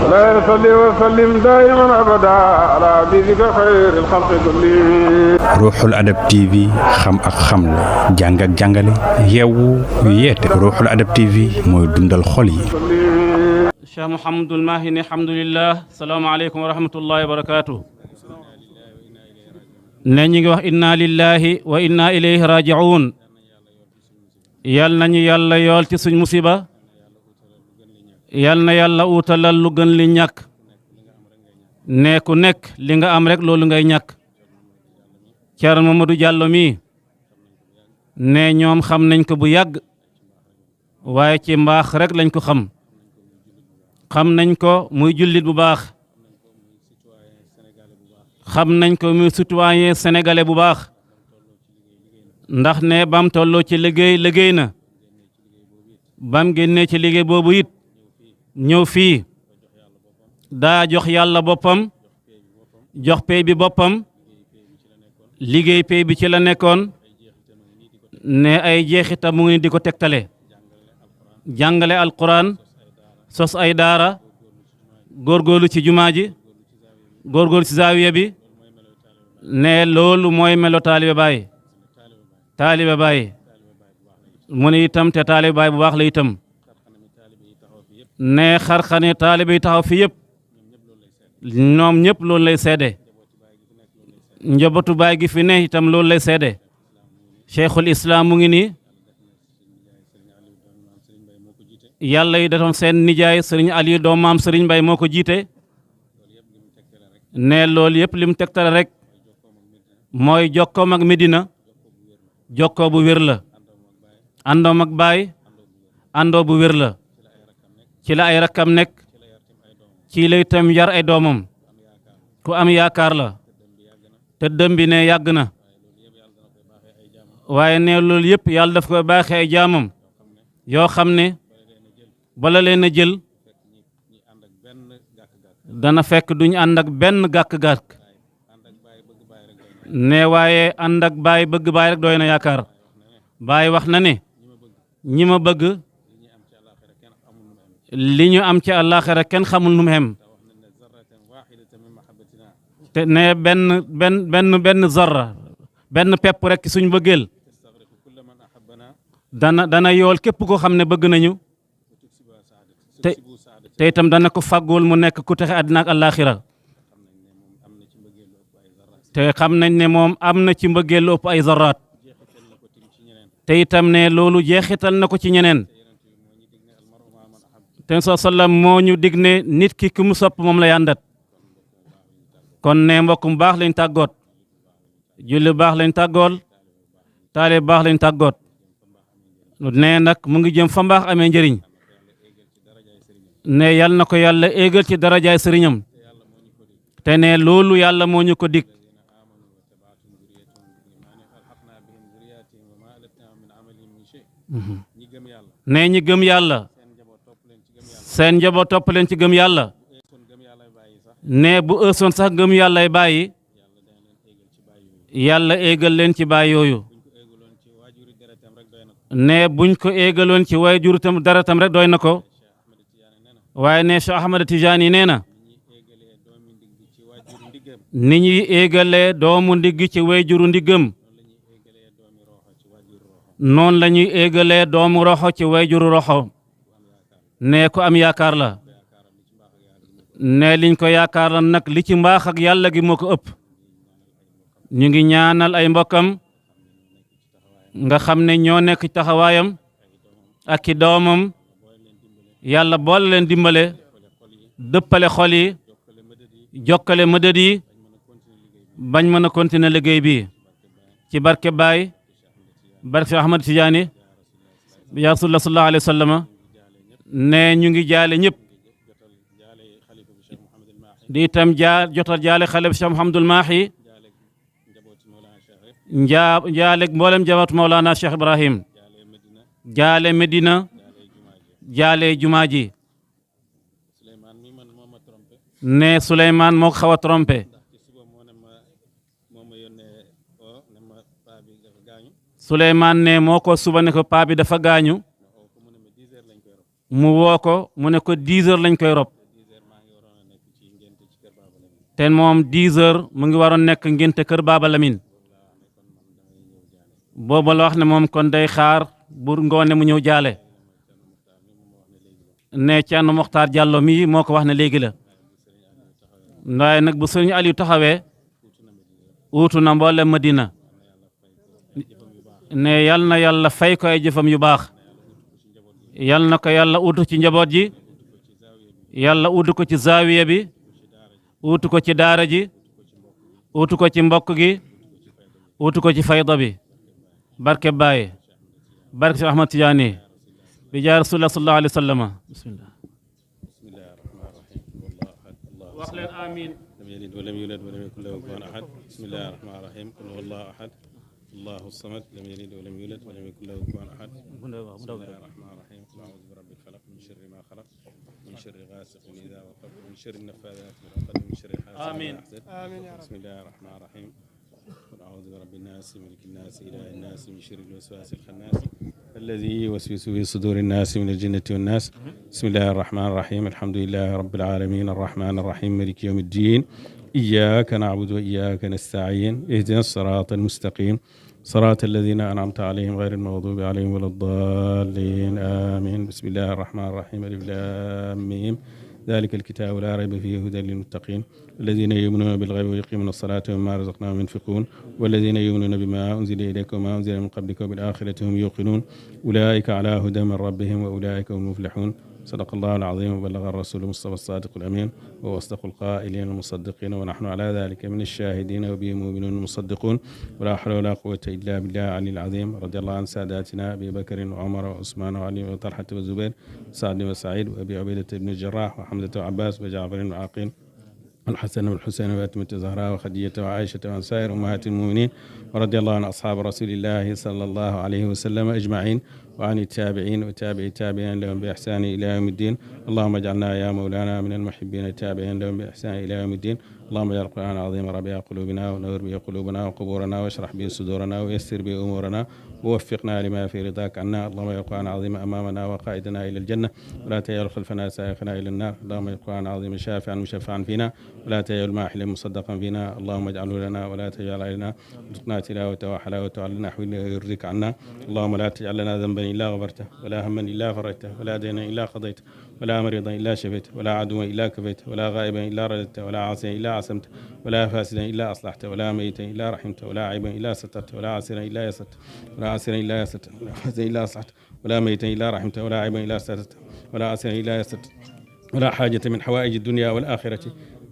لا يصلي وسلم دائما أبدا على حبيبك خير الخلق كلهم. Ruuxul Adab TV xam ak xamle jàng ak jàngale yeewu yeete Ruuxul Adab TV mooy dundal xol yi. Cheikh Mouhamadul Mahi ne alhamdulillah salaamaaleykum wa rahmatullahi wa barakaatu. ne ñu ngi wax inna lillahi wa inna ilayhi raji'un. yal nañu yàlla yool ci suñ musiba. yal na yàlla uutalal lu gën li ñàkk. ne ku nekk li nga am rek loolu ngay ñàkk. Thierno Mamadou Diallo mi ne ñoom xam nañ ko bu yàgg. waaye ci mbaax rek lañ ko xam. xam nañ ko muy jullit bu baax. xam nañ ko muy citoyen sénégalais bu baax. ndax ne bam tolloo ci liggéey na. bam génnee ci liggéey boobu it ñëw fii daa jox yàlla boppam jox pay bi boppam liggéey pay bi ci la nekkoon ne ay jeexitam mu ngi di ko tegtale jàngale alquran sos ay daara góorgóorlu ci jumaa ji góorgóorlu ci zaawiya bi ne loolu mooy melo taalibe Baay mu ne itam te taalibe Baay bu baax la itam ne xarxane taalibe yi taxaw fi yëpp ñoom ñëpp loolu lay seede njabootu Baay gi fi ne itam loolu lay seede cheikhul islam mu ngi nii yàlla yi datoon seen nijaay sëriñ Aliou doom maam sëriñ Mbay moo ko jiite ne loolu yëpp lim tegtale rek mooy jokkoom ak Medina jokkoo bu wér la àndoom ak Baay àndoo bu wér la ci la ay rakkam nekk ci la itam yar ay doomam ku am yaakaar la te dëm bi ne yàgg na waaye ne loolu yëpp yàlla daf koy baaxee ay jaamam yoo xam ne bala leen a jël dana fekk duñ ànd ak benn gàkk-gàkk ne waaye ànd ak Baay bëgg Baay rek doy na yaakaar Baay wax na ne ñi ma bëgg li ñu am ci àllaaxira kenn xamul nu mu xem te ne benn zarra benn pepp rek suñ bëggeel dana yool képp koo xam ne bëgg nañu te itam dana ko fàggul mu nekk ku texe àddina ak àllaaxira te xam nañ ne moom am na ci mbëggeel lu ëpp ay zarraat te itam ne loolu jeexital na ko ci ñeneen te sallam moo ñu dig ne nit ki ku mu sopp moom lay àndat kon ne mbokk mu baax lañ tàggoot julli baax lañ tàggool taale baax lañ tàggoot ne nag mu ngi jëm fa mbaax amee njëriñ ne yal na ko yàlla éegal ci darajaay sëriñam te ne loolu yàlla moo ñu ko dig ne ñi gëm yàlla seen njaboot topp leen ci gëm yàlla ne bu ësoon sax gëm yàllay bàyyi yàlla éegal leen ci baay yooyu ne buñ ko éegaloon ci waajur tam dara tam rek doy na ko waaye ne Cheikh Ahmad Tijaani nee na ni ñuy éegalee doomu ndigg ci waajuru ndiggam noonu la ñuy éegalee doomu roxo ci waajuru roxo ne ko am yaakaar la ne liñ ko yaakaar la nag li ci mbaax ak yàlla gi moo ko ëpp ñu ngi ñaanal ay mbokkam nga xam ne ñoo nekk taxawaayam ak ki doomam yàlla boole leen dimbale dëppale xol yi jokkale mëdët yi bañ mën a continuer liggéey bi ci barke Baay barke Ahmad Tijaani ya Rasulullah sallallahu alayhi wa sallam ne ñu ngi jaale ñëpp di itam jotal jaale xalif Cheikh Mouhamadul Mahi jaale mboolem jabaatu Mawlana Cheikh Ibrahim jaale Medina jaale jumaa ji ne Souleymane moo ko xaw a trompé Souleymane ne moo ko suba ne ko paa bi dafa gaañu mu woo ko mu ne ko 10 heures lañ koy rob te moom 10 heures mu ngi waroon nekk ngénte kër Baaba Lamine booba la wax ne moom kon day xaar bu ngoone mu ñëw jaale ne Thierno Mokhtar Diallo mii moo ko wax ne léegi la waaye nag bu sëriñ Aliou taxawee uutu na mboolem Madina ne yal na yàlla fay ko ay jëfam yu baax yal na ko yàlla uutu ci njaboot ji yàlla uutu ko ci zaawiya bi uutu ko ci daara ji uutu ko ci mbokk gi uutu ko ci fayda bi barke Baye barke si Ahmad Tidiane bi jaar Rasulullah sallallahu alayhi wa sallam bismillah wax leen amiin lam yalid walam yulad walam yakun lahu kufuwan ahad bismillahi rahmani rahim qul huwallahu ahad allahu samad lam yalid walam yulad walam yakun lahu kufuwan ahad bismillahi rahmani rahim qul a'udhu bi rabbil falaq min sharri ma khalaq min sharri ghasiqin idha waqab min sharri naffadhati fil 'uqad min sharri hasidin idha hasad amin bismillahi rahmani rahim قل أعوذ برب الناس ملك الناس إله الناس من شر الوسواس الخناس الذي يوسوس في صدور الناس من الجنة والناس بسم الله الرحمن الرحيم الحمد لله رب العالمين الرحمن الرحيم مالك يوم الدين إياك نعبد وإياك نستعين اهدنا الصراط المستقيم صراط الذين أنعمت عليهم غير المغضوب عليهم ولا الضالين آمين بسم الله الرحمن الرحيم ألف لام ميم ذلك الكتاب لا ريب فيه هدى للمتقين الذين يؤمنون بالغيب ويقيمون الصلاة ومما رزقناهم ينفقون والذين يؤمنون بما أنزل إليك وما أنزل من قبلك وبالآخرة هم يوقنون أولئك على هدى من ربهم وأولئك هم المفلحون صدق الله العظيم وبلغ الرسول المصطفى الصادق الأمين وهو أصدق القائلين المصدقين ونحن على ذلك من الشاهدين وبه مؤمنون المصدقون ولا حول ولا قوة إلا بالله العلي العظيم رضي الله عن ساداتنا أبي بكر وعمر وعثمان وعلي وطلحة وزبير وسعد وسعيد وأبي عبيدة بن الجراح وحمزة وعباس وجعفر وعقيل الحسن والحسين وفاطمة الزهراء وخديجة وعائشة وعن سائر أمهات المؤمنين ورضي الله عن أصحاب رسول الله صلى الله عليه وسلم أجمعين وعن التابعين وتابعي التابعين لهم بإحسان إلى يوم الدين اللهم اجعلنا يا مولانا من المحبين التابعين لهم بإحسان إلى يوم الدين اللهم اجعل القرآن العظيم ربيع قلوبنا ونور به قلوبنا وقبورنا واشرح به صدورنا ويسر به أمورنا ووفقنا لما في رضاك عنا اللهم اجعل القرآن العظيم أمامنا وقائدنا إلى الجنة ولا تجعل خلفنا سائقنا إلى النار اللهم اجعل القرآن العظيم شافعا مشفعا فينا ولا تجعل ماحلا مصدقا فينا اللهم اجعله لنا ولا تجعل علينا ارزقنا تلاوته وحلاوته على النحو الذي يرضيك عنا اللهم لا تجعل لنا ذنبا إلا غفرته ولا هما إلا فرجته ولا دينا إلا قضيته ولا مريضا إلا شفيته ولا عدوا إلا كفيته ولا غائبا إلا رددته ولا عاصيا إلا عصمته ولا فاسدا إلا أصلحته ولا ميتا إلا رحمته ولا عيبا إلا سترته ولا عسيرا إلا يسرته ولا عسيرا إلا يسرته ولا فاسدا إلا أصلحته ولا ميتا إلا رحمته ولا عيبا إلا سترته ولا عسيرا إلا يسرته ولا حاجة من حوائج الدنيا والآخرة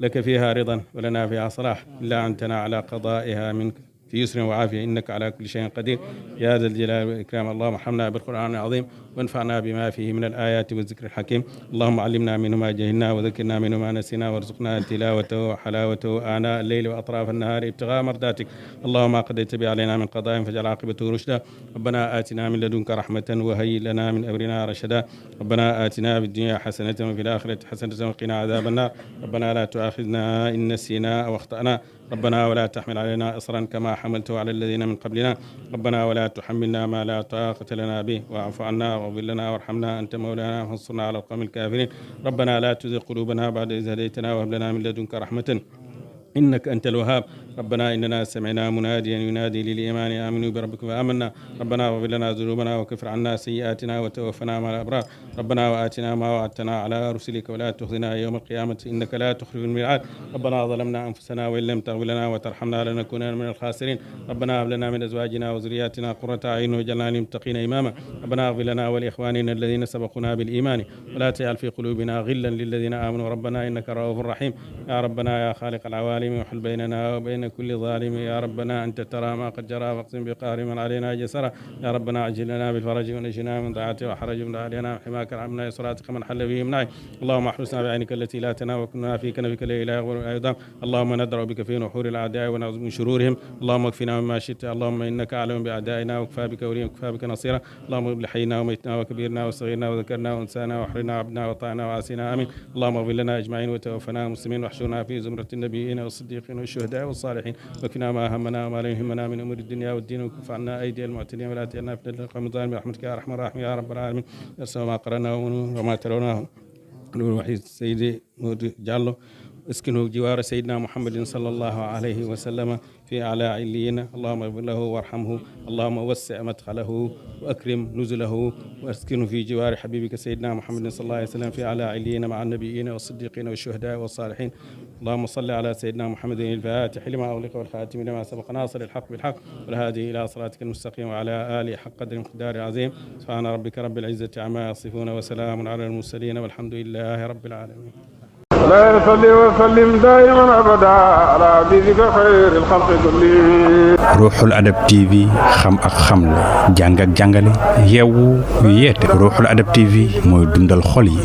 لك فيها رضا ولنا فيها صلاح إلا أنتنا على قضائها منك في يسر وعافية إنك على كل شيء قدير يا ذا الجلال والإكرام اللهم ارحمنا بالقرآن العظيم وانفعنا بما فيه من الآيات والذكر الحكيم اللهم علمنا منه ما جهلنا وذكرنا منه ما نسينا وارزقنا تلاوته وحلاوته آناء الليل وأطراف النهار ابتغاء مرضاتك اللهم ما قضيت به علينا من قضاء فاجعل عاقبته رشدا ربنا آتنا من لدنك رحمة وهيئ لنا من أمرنا رشدا ربنا آتنا في الدنيا حسنة وفي الآخرة حسنة وقنا عذاب النار ربنا لا تؤاخذنا إن نسينا أو أخطأنا ربنا ولا تحمل علينا إصرا كما حملته على الذين من قبلنا ربنا ولا تحملنا ما لا طاقة لنا به واعف عنا واغفر لنا وارحمنا أنت مولانا فانصرنا على القوم الكافرين ربنا لا تزغ قلوبنا بعد إذ هديتنا وهب لنا من لدنك رحمة إنك أنت الوهاب ربنا إننا سمعنا مناديا ينادي للإيمان آمنوا بربكم فآمنا ربنا واغفر لنا ذنوبنا وكفر عنا سيئاتنا وتوفنا مع الأبرار ربنا وآتنا ما وعدتنا على رسلك ولا تخزنا يوم القيامة إنك لا تخلف الميعاد ربنا ظلمنا أنفسنا وإن لم تغفر لنا وترحمنا لنكونن من الخاسرين ربنا هب لنا من أزواجنا وذرياتنا قرة أعين واجعلنا للمتقين إماما ربنا اغفر لنا ولإخواننا الذين سبقونا بالإيمان ولا تجعل في قلوبنا غلا للذين آمنوا ربنا إنك رؤوف رحيم يا ربنا يا خالق العوالم وحل بيننا وبين كل ظالم يا ربنا أنت ترى ما قد جرى واقسم بقهر من علينا جسرا يا ربنا عجل لنا بالفرج ونجنا من طاعته وحرج من علينا حماك العمنا صراطك من حل به منعي اللهم احرسنا بعينك التي لا تنام وكنا في كنفك لا اله الا انت اللهم ندرأ بك في نحور الاعداء ونعوذ من شرورهم اللهم اكفنا مما شئت اللهم انك اعلم باعدائنا وكفى بك وليا وكفى بك نصيرا اللهم اغفر لحينا وميتنا وكبيرنا وصغيرنا وذكرنا وانسانا وحرنا وعبدنا وطعنا وعاسينا امين اللهم اغفر لنا اجمعين وتوفنا مسلمين واحشرنا في زمرة النبيين والصديقين والشهداء والصالحين واكفنا ما همنا وما لا يهمنا من امور الدنيا والدين وكف عنا ايدي المعتدين ولا تجعلنا في القوم الظالمين برحمتك يا ارحم الراحمين يا رب العالمين ارسل ما قرأناه وما ترونه الوحيد سيدي مودي جالو اسكنه جوار سيدنا محمد صلى الله عليه وسلم في أعلى عليين. اللهم اغفر له وارحمه، اللهم وسع مدخله وأكرم نزله، واسكنه في جوار حبيبك سيدنا محمد صلى الله عليه وسلم في أعلى عليين مع النبيين والصديقين والشهداء والصالحين. اللهم صل على سيدنا محمد الفاتح لما أغلق والخاتم لما سبق ناصر الحق بالحق والهادي إلى صراطك المستقيم وعلى آله حق قدر مقدار العظيم. سبحان ربك رب العزة عما يصفون وسلام على المرسلين والحمد لله رب العالمين. لا يصلي وسلم دائما أبدا على حبيبك خير الخلق كلهم. Ruuxul Adab TV xam ak xamle jàng ak jàngale yeewu yeete Ruuxul Adab TV mooy dundal xol yi.